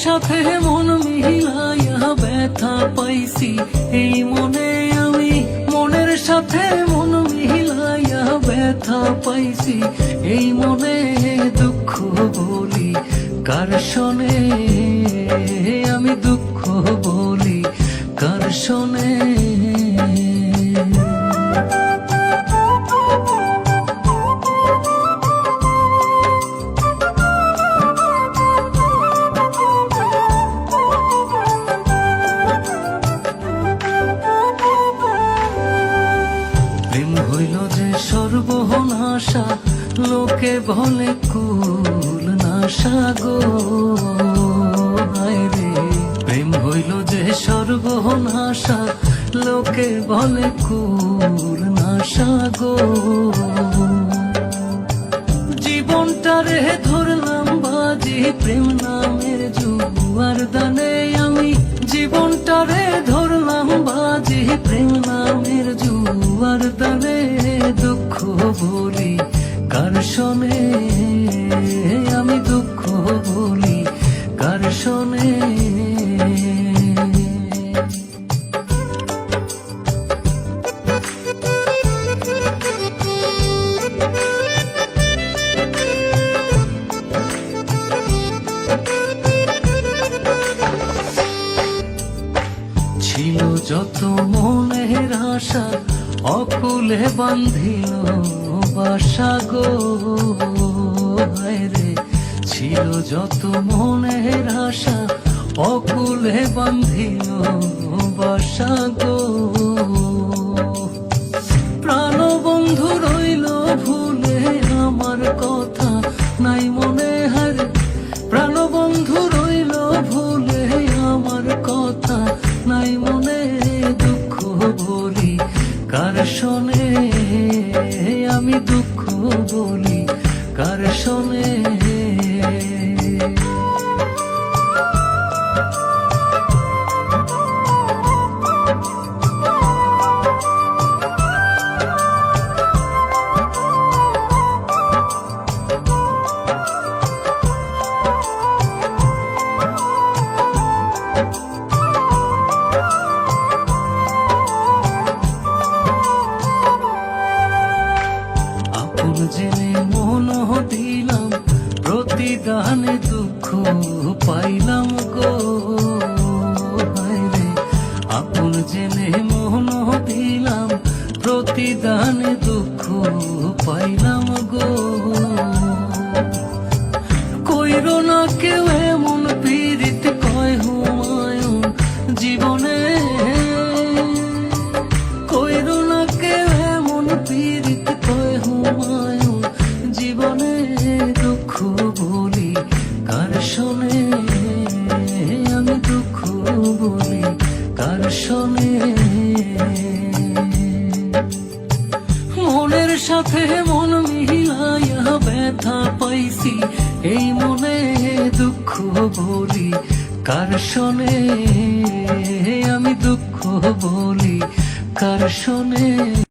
সাথে মন মিলাইয়া ব্যথা পাইছি এই মনে আমি, মনের সাথে মন মিলাইয়া ব্যথা পাইছি এই মনে, দুঃখ বলি কার শোনে, আমি দুঃখ বলি কার শোনে। প্রেম হইল যে সর্বনাশা, লোকে বলে কুল নাশা গো, হায়রে প্রেম হইল যে সর্বনাশা, লোকে বলে কুল নাশা গো। জীবনটারে ধরলাম বাজি প্রেম নামের জুয়ার দানে আমি, জীবনটারে ধরলাম বাজি প্রেম নামের জুয়ার দানে, দুঃখ বলি কার শোনে, আমি দুঃখ বলি কার শোনে। ছিল যত মনের আশা অকুলে বান্ধিল বাসা গো, হায়রে ছিল যত মনের আশা অকুলে বান্ধিল বাসা গো। প্রাণ বন্ধু রইল ভুলে আমার কথা নাই মনে, হারে প্রাণ বন্ধু রইল ভুলে আমার কথা নাই মনে, দুঃখ বলি কার শোনে, আমি দুঃখ বলি কার শোনে। জেনে মন দিলাম প্রতিদানে দুঃখ পাইলাম গো, হায়রে আপন জেনে মন দিলাম প্রতিদানে দুঃখ পাইলাম গো। কইরো না কেউ এমন পীড়িত কয় হুমায়ুন জীবনে, কইরো না কেউ এমন পীড়িত কয় হুমায়ুন জীবনে, দুঃখ বলি কার শোনে, আমি দুঃখ বলি কার শোনে। মনের সাথে মন মিলাইয়া ব্যথা পাইছি এই মনে, দুঃখ বলি কার শোনে, আমি দুঃখ বলি কার শোনে।